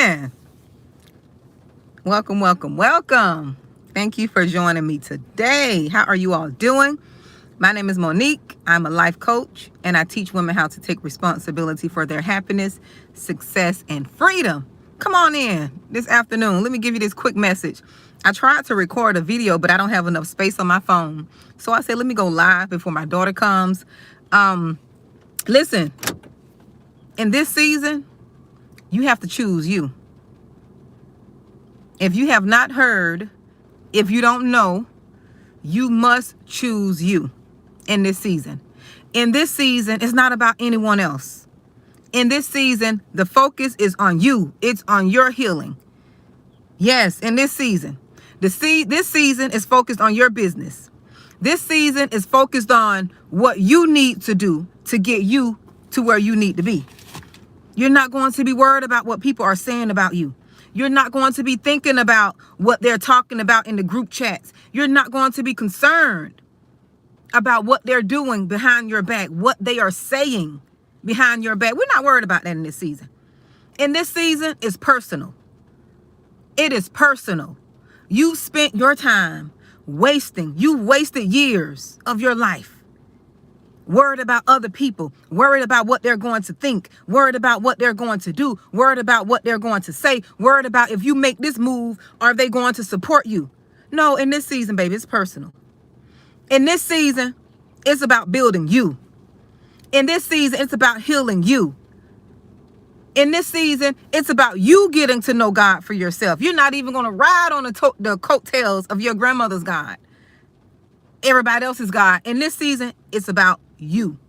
in. Welcome. Thank you for joining me today. How are you all doing? My name is Monique. I'm a life coach, and I teach women how to take responsibility for their happiness, success, and freedom. Come on in this afternoon. Let me give you this quick message. I tried to record a video, but I don't have enough space on my phone. So I said, let me go live before my daughter comes. Listen, in this season, you have to choose you. If you have not heard, if you don't know, you must choose you in this season. In this season, it's not about anyone else. In this season, the focus is on you. It's on your healing. Yes, in this season. This season is focused on your business. This season is focused on what you need to do to get you to where you need to be. You're not going to be worried about what people are saying about you. You're not going to be thinking about what they're talking about in the group chats. You're not going to be concerned about what they're doing behind your back, what they are saying behind your back. We're not worried about that in this season. In this season, it's personal. It is personal. You spent your time wasting. You wasted years of your life worried about other people, worried about what they're going to think, worried about what they're going to do, worried about what they're going to say, worried about if you make this move, are they going to support you? No, in this season, baby, it's personal. In this season, it's about building you. In this season, it's about healing you. In this season, it's about you getting to know God for yourself. You're not even going to ride on the coattails of your grandmother's God, everybody else's God. In this season, it's about you.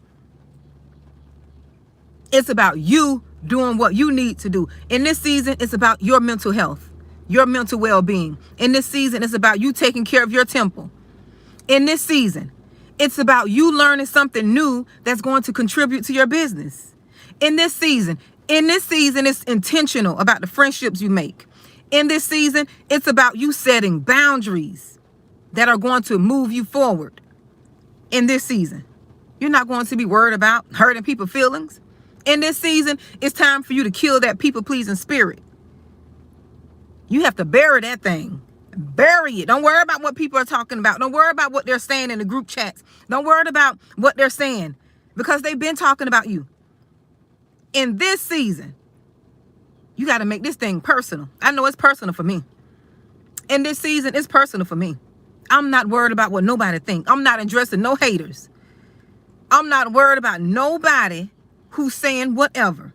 It's about you doing what you need to do. In this season, it's about your mental health, your mental well-being. In this season, it's about you taking care of your temple. In this season, it's about you learning something new that's going to contribute to your business. In this season, it's intentional about the friendships you make. In this season, it's about you setting boundaries that are going to move you forward. In this season, you're not going to be worried about hurting people's feelings. In this season, it's time for you to kill that people-pleasing spirit. You have to bury that thing. Bury it. Don't worry about what people are talking about. Don't worry about what they're saying in the group chats. Don't worry about what they're saying because they've been talking about you. In this season, you got to make this thing personal. I know it's personal for me. In this season, it's personal for me. I'm not worried about what nobody thinks. I'm not addressing no haters. I'm not worried about nobody who's saying whatever.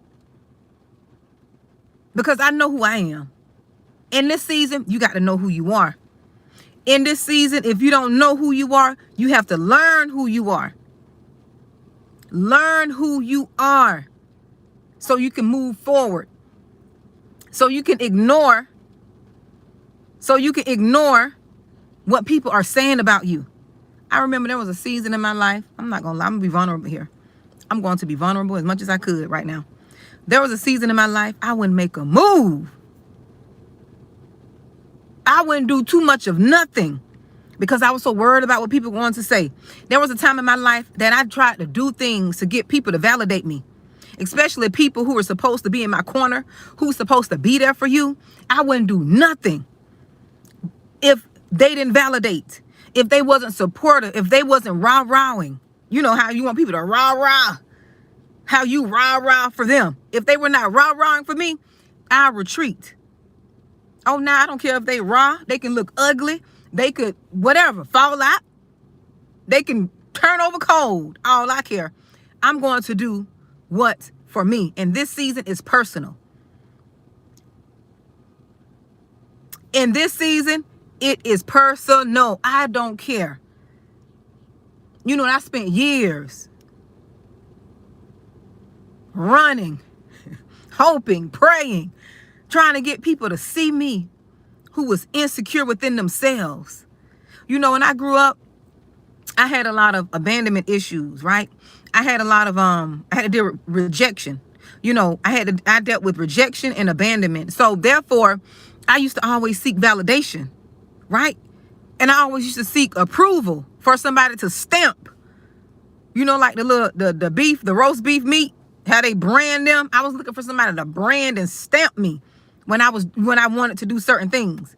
Because I know who I am. In this season, you got to know who you are. In this season, if you don't know who you are, you have to learn who you are. Learn who you are so you can move forward. So you can ignore what people are saying about you. I remember there was a season in my life. I'm not going to lie. I'm going to be vulnerable here. I'm going to be vulnerable as much as I could right now. There was a season in my life I wouldn't make a move. I wouldn't do too much of nothing because I was so worried about what people were going to say. There was a time in my life that I tried to do things to get people to validate me, especially people who were supposed to be in my corner, who's supposed to be there for you. I wouldn't do nothing if they didn't validate, if they wasn't supportive, if they wasn't rah-rahing. You know how you want people to rah-rah, how you rah-rah for them. If they were not rah-rahing for me, I retreat. Oh, now I don't care if they raw. They can look ugly. They could, whatever, fall out. They can turn over cold. All I care. I'm going to do what's for me. And this season is personal. In this season, it is personal. I don't care. You know, I spent years running, hoping, praying, trying to get people to see me who was insecure within themselves. You know, when I grew up, I had a lot of abandonment issues, right? I had a lot of, I had to deal with rejection. You know, I dealt with rejection and abandonment. So therefore, I used to always seek validation, right? And I always used to seek approval for somebody to stamp, you know, like the beef, the roast beef meat, how they brand them. I was looking for somebody to brand and stamp me when I wanted to do certain things,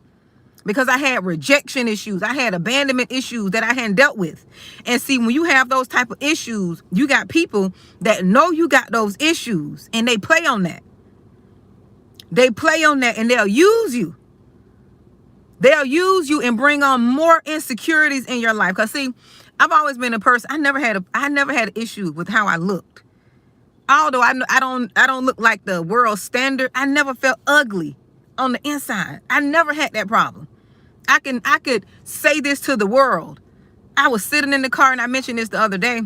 because I had rejection issues. I had abandonment issues that I hadn't dealt with. And see, when you have those type of issues, you got people that know you got those issues, and they play on that. They play on that, and they'll use you. They'll use you and bring on more insecurities in your life. Because see, I've always been a person, I never had an issue with how I looked. Although I don't look like the world standard, I never felt ugly on the inside. I never had that problem. I could say this to the world. I was sitting in the car, and I mentioned this the other day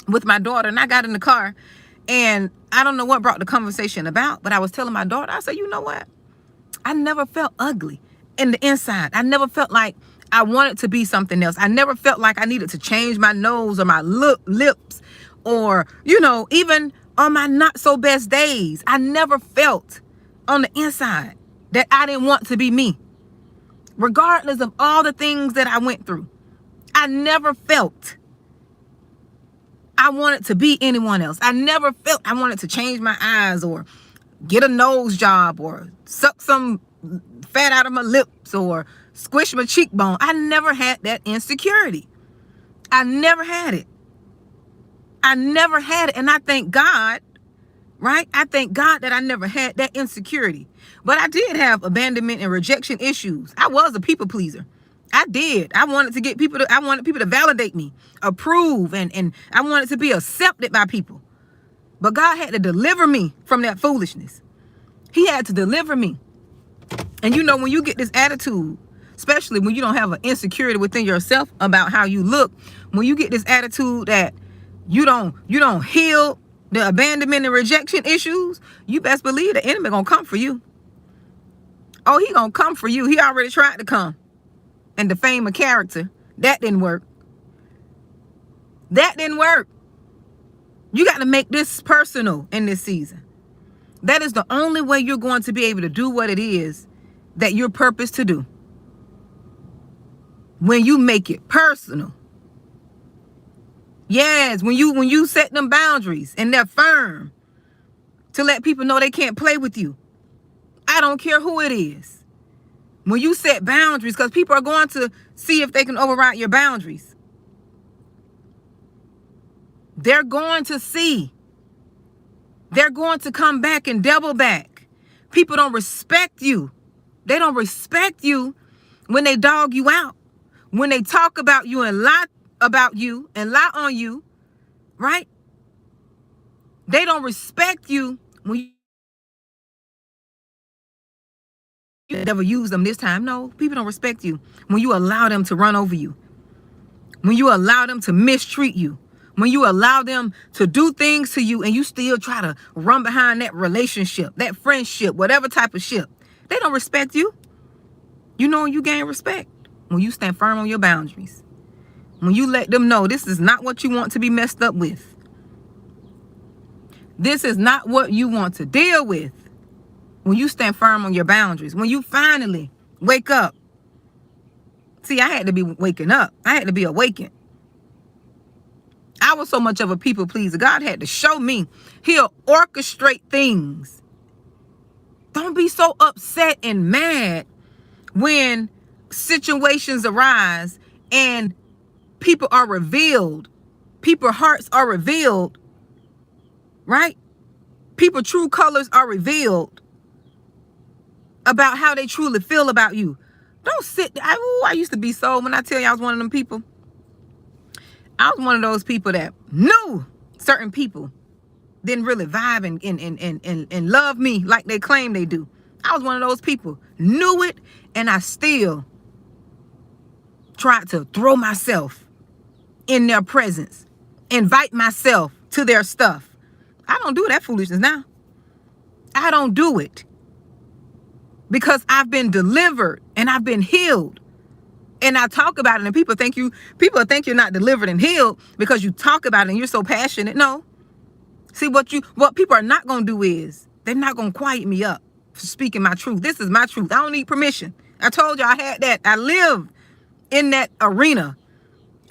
with my daughter, and I got in the car, and I don't know what brought the conversation about, but I was telling my daughter, I said, you know what? I never felt ugly in the inside. I never felt like I wanted to be something else. I never felt like I needed to change my nose or my lips, or, even on my not so best days. I never felt on the inside that I didn't want to be me. Regardless of all the things that I went through, I never felt I wanted to be anyone else. I never felt I wanted to change my eyes or get a nose job or suck some fat out of my lips or squish my cheekbone. I never had that insecurity. I never had it. I never had it. And I thank God, right? I thank God that I never had that insecurity. But I did have abandonment and rejection issues. I was a people pleaser. I did. I wanted people to validate me, approve, and I wanted to be accepted by people. But God had to deliver me from that foolishness. He had to deliver me. And when you get this attitude, especially when you don't have an insecurity within yourself about how you look, when you get this attitude that you don't heal the abandonment and rejection issues, you best believe the enemy gonna come for you. Oh, he gonna come for you. He already tried to come and defame a character. That didn't work. That didn't work. You got to make this personal in this season. That is the only way you're going to be able to do what it is that you're purposed to do. When you make it personal. Yes, when you set them boundaries and they're firm to let people know they can't play with you. I don't care who it is. When you set boundaries, because people are going to see if they can override your boundaries. They're going to see. They're going to come back and double back. People don't respect you. They don't respect you when they dog you out. When they talk about you and lie about you and lie on you, right? They don't respect you when you never use them this time. No, people don't respect you when you allow them to run over you. When you allow them to mistreat you. When you allow them to do things to you and you still try to run behind that relationship, that friendship, whatever type of ship. They don't respect you. You gain respect when you stand firm on your boundaries. When you let them know this is not what you want to be messed up with. This is not what you want to deal with. When you stand firm on your boundaries. When you finally wake up. See, I had to be waking up. I had to be awakened. I was so much of a people pleaser. God had to show me. He'll orchestrate things. Don't be so upset and mad when situations arise and people are revealed. People's hearts are revealed. Right? People's true colors are revealed about how they truly feel about you. Don't sit there. I used to be so, when I tell you I was one of them people. I was one of those people that knew certain people didn't really vibe and love me like they claim they do. I was one of those people. Knew it, and I still tried to throw myself in their presence. Invite myself to their stuff. I don't do that foolishness now. I don't do it. Because I've been delivered and I've been healed. And I talk about it, and people think you're not delivered and healed because you talk about it and you're so passionate. No. See, what people are not going to do is they're not going to quiet me up for speaking my truth. This is my truth. I don't need permission. I told you I had that. I live in that arena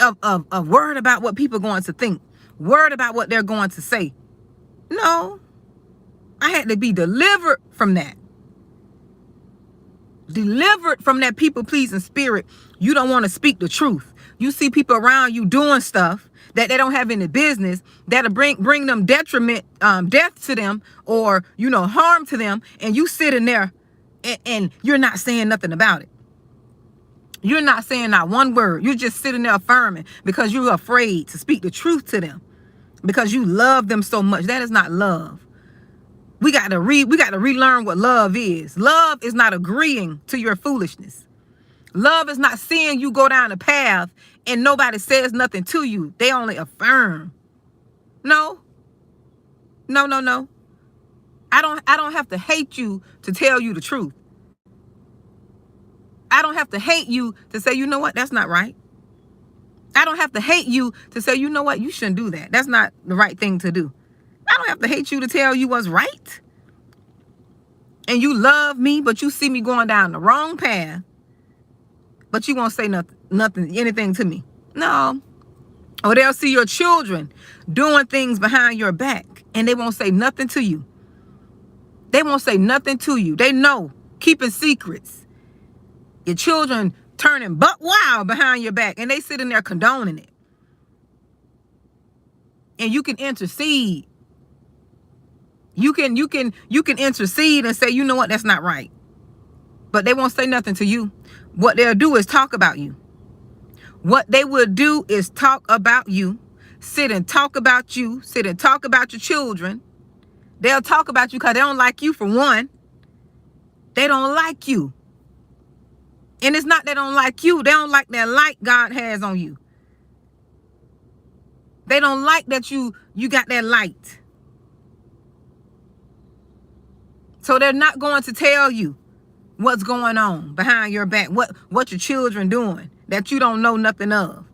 of worried about what people are going to think, worried about what they're going to say. No, I had to be delivered from that. Delivered from that people-pleasing spirit. You don't want to speak the truth. You see people around you doing stuff that they don't have any business, that'll bring them detriment, death to them, or, harm to them, and you sitting there and you're not saying nothing about it. You're not saying not one word. You're just sitting there affirming because you're afraid to speak the truth to them because you love them so much. That is not love. We got to relearn what love is. Love is not agreeing to your foolishness. Love is not seeing you go down a path and nobody says nothing to you. They only affirm. No. I don't have to hate you to tell you the truth. I don't have to hate you to say, you know what, that's not right. I don't have to hate you to say, you know what, you shouldn't do that. That's not the right thing to do. I don't have to hate you to tell you what's right. And you love me, but you see me going down the wrong path, but you won't say anything to me. No. Or they'll see your children doing things behind your back and they won't say nothing to you. They won't say nothing to you. They know, keeping secrets. Your children turning buck wild behind your back and they sitting there condoning it. And you can intercede. You can intercede and say, you know what, that's not right. But they won't say nothing to you. What they'll do is talk about you. What they will do is talk about you. Sit and talk about you. Sit and talk about your children. They'll talk about you because they don't like you, for one. They don't like you. And it's not they don't like you. They don't like that light God has on you. They don't like that you got that light. So they're not going to tell you what's going on behind your back, what your children doing that you don't know nothing of.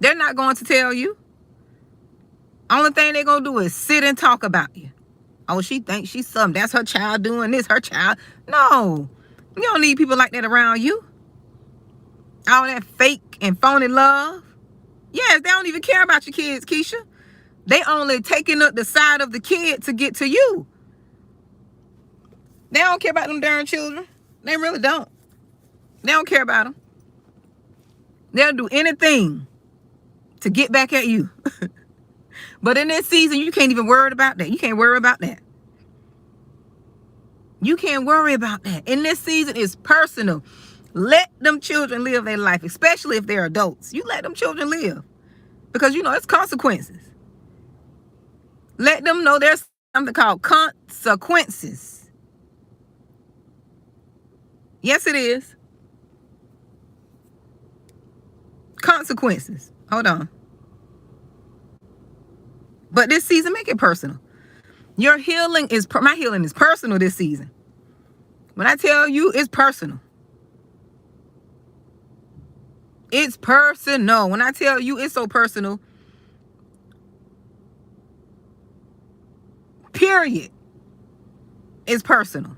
They're not going to tell you. Only thing they're going to do is sit and talk about you. Oh, she thinks she's something. That's her child doing this, her child. No. You don't need people like that around you. All that fake and phony love. Yes, they don't even care about your kids, Keisha. They only taking up the side of the kid to get to you. They don't care about them darn children. They really don't. They don't care about them. They'll do anything to get back at you. But in this season, you can't even worry about that. You can't worry about that. You can't worry about that. In this season, it's personal. Let them children live their life, especially if they're adults. You let them children live. Because, it's consequences. Let them know there's something called consequences. Yes, it is. Consequences. Hold on. But this season, make it personal. Your healing is, my healing is personal this season. When I tell you it's personal. It's personal. When I tell you it's so personal. Period. It's personal.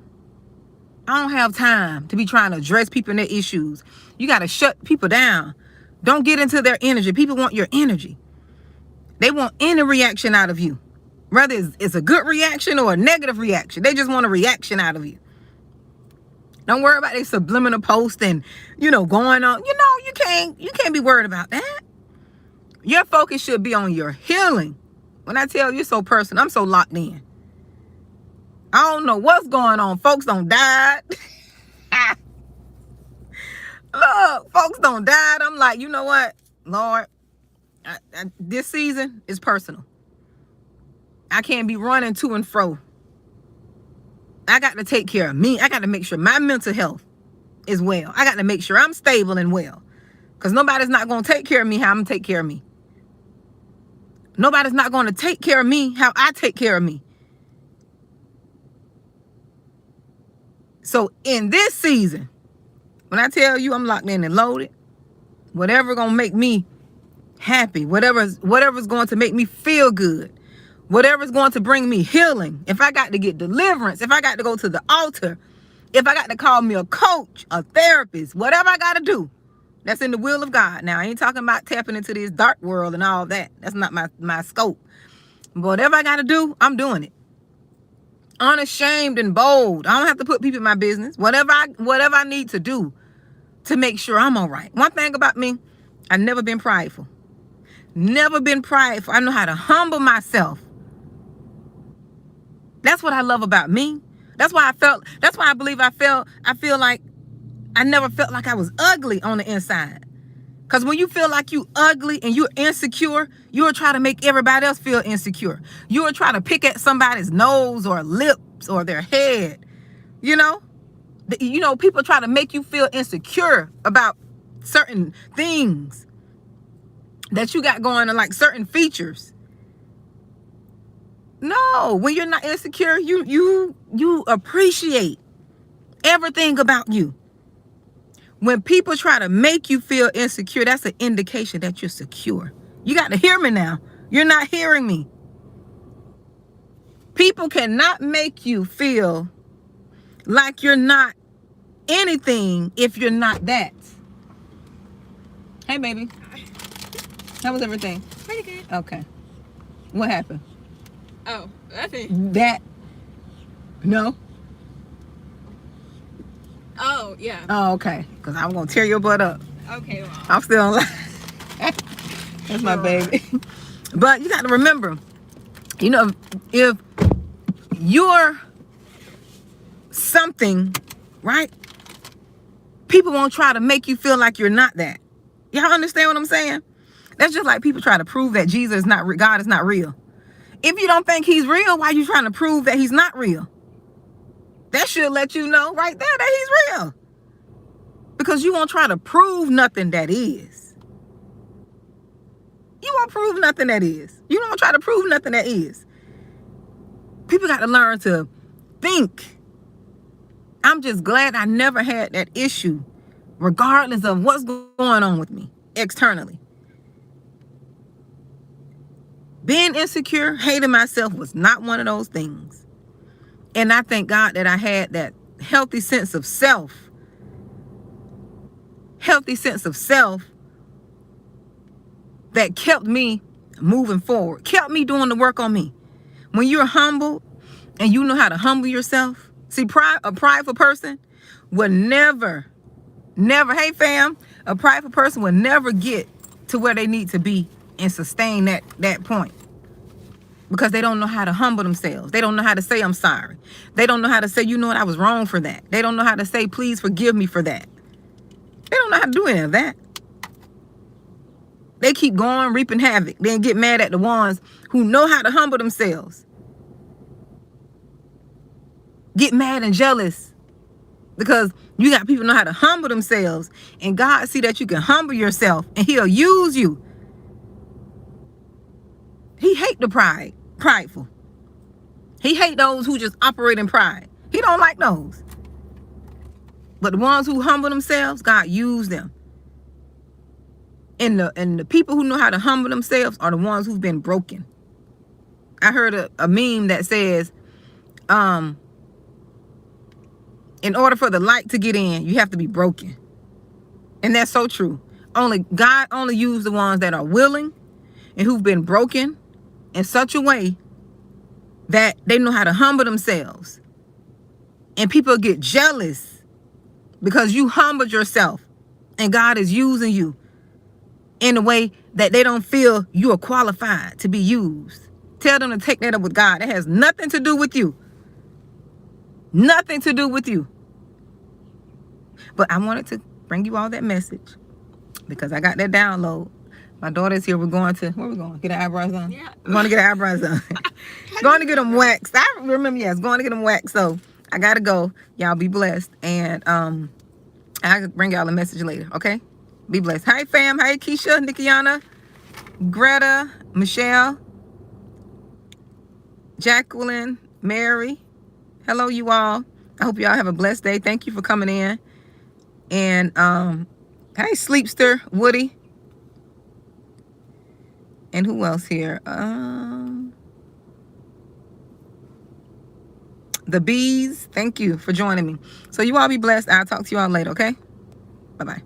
I don't have time to be trying to address people and their issues. You got to shut people down. Don't get into their energy. People want your energy. They want any reaction out of you. Whether it's a good reaction or a negative reaction. They just want a reaction out of you. Don't worry about their subliminal post and, going on. You can't be worried about that. Your focus should be on your healing. When I tell you it's so personal, I'm so locked in. I don't know what's going on. Folks don't die. Look, folks don't die. I'm like, you know what, Lord, this season is personal. I can't be running to and fro. I got to take care of me. I got to make sure my mental health is well. I got to make sure I'm stable and well. Because nobody's not going to take care of me how I'm going to take care of me. Nobody's not going to take care of me how I take care of me. So in this season, when I tell you I'm locked in and loaded, whatever going to make me happy, whatever's going to make me feel good, whatever's going to bring me healing, if I got to get deliverance, if I got to go to the altar, if I got to call me a coach, a therapist, whatever I got to do, that's in the will of God. Now, I ain't talking about tapping into this dark world and all that. That's not my scope. But whatever I got to do, I'm doing it. unashamed and bold. I don't have to put people in my business. Whatever I need to do to make sure I'm all right. One thing about me, I've never been prideful. Never been prideful. I know how to humble myself. That's what I love about me. That's why I believe I feel like I never felt like I was ugly on the inside. Because when you feel like you ugly and you're insecure, you'll try to make everybody else feel insecure. You'll try to pick at somebody's nose or lips or their head. You know? People try to make you feel insecure about certain things that you got going on, like certain features. No, when you're not insecure, you appreciate everything about you. When people try to make you feel insecure, that's an indication that you're secure. You got to hear me now. You're not hearing me. People cannot make you feel like you're not anything if you're not that. Hey, baby. How was everything? Pretty good. Okay. What happened? Oh, nothing. That. No? Oh, yeah. Oh, okay. Because I'm going to tear your butt up. Okay, well. I'm still on live. That's my baby. But you got to remember, if you're something, right? People won't try to make you feel like you're not that. Y'all understand what I'm saying? That's just like people try to prove that God is not real. If you don't think he's real, why are you trying to prove that he's not real? That should let you know right there that he's real. Because you won't try to prove nothing that is. You won't prove nothing that is. You don't try to prove nothing that is. People got to learn to think. I'm just glad I never had that issue, regardless of what's going on with me externally. Being insecure, hating myself was not one of those things. And I thank God that I had that healthy sense of self. Healthy sense of self that kept me moving forward, kept me doing the work on me. When you're humble and you know how to humble yourself, see, a prideful person will never, hey fam, a prideful person will never get to where they need to be and sustain that point. Because they don't know how to humble themselves. They don't know how to say, I'm sorry. They don't know how to say, you know what, I was wrong for that. They don't know how to say, please forgive me for that. They don't know how to do any of that. They keep going, reaping havoc. Then get mad at the ones who know how to humble themselves. Get mad and jealous because you got people who know how to humble themselves, and God see that you can humble yourself and he'll use you. He hate the prideful. He hate those who just operate in pride. He don't like those. But the ones who humble themselves, God use them. And the people who know how to humble themselves are the ones who've been broken. I heard a meme that says, in order for the light to get in, you have to be broken. And that's so true. God only uses the ones that are willing and who've been broken in such a way that they know how to humble themselves. And people get jealous because you humbled yourself and God is using you in a way that they don't feel you are qualified to be used. Tell them to take that up with God. It has nothing to do with you. Nothing to do with you. But I wanted to bring you all that message because I got that download. My daughter's here. We're going to, where are we going? Get our eyebrows done? Yeah. We're going to get our eyebrows done. Going to get them waxed. I remember, yes, going to get them waxed. So I got to go. Y'all be blessed. And I'll bring y'all a message later, okay? Be blessed. Hi, fam. Hi, Keisha, Nikiana, Greta, Michelle, Jacqueline, Mary. Hello, you all. I hope y'all have a blessed day. Thank you for coming in. And hey, Sleepster, Woody. And who else here? The Bees. Thank you for joining me. So you all be blessed. I'll talk to you all later, okay? Bye-bye.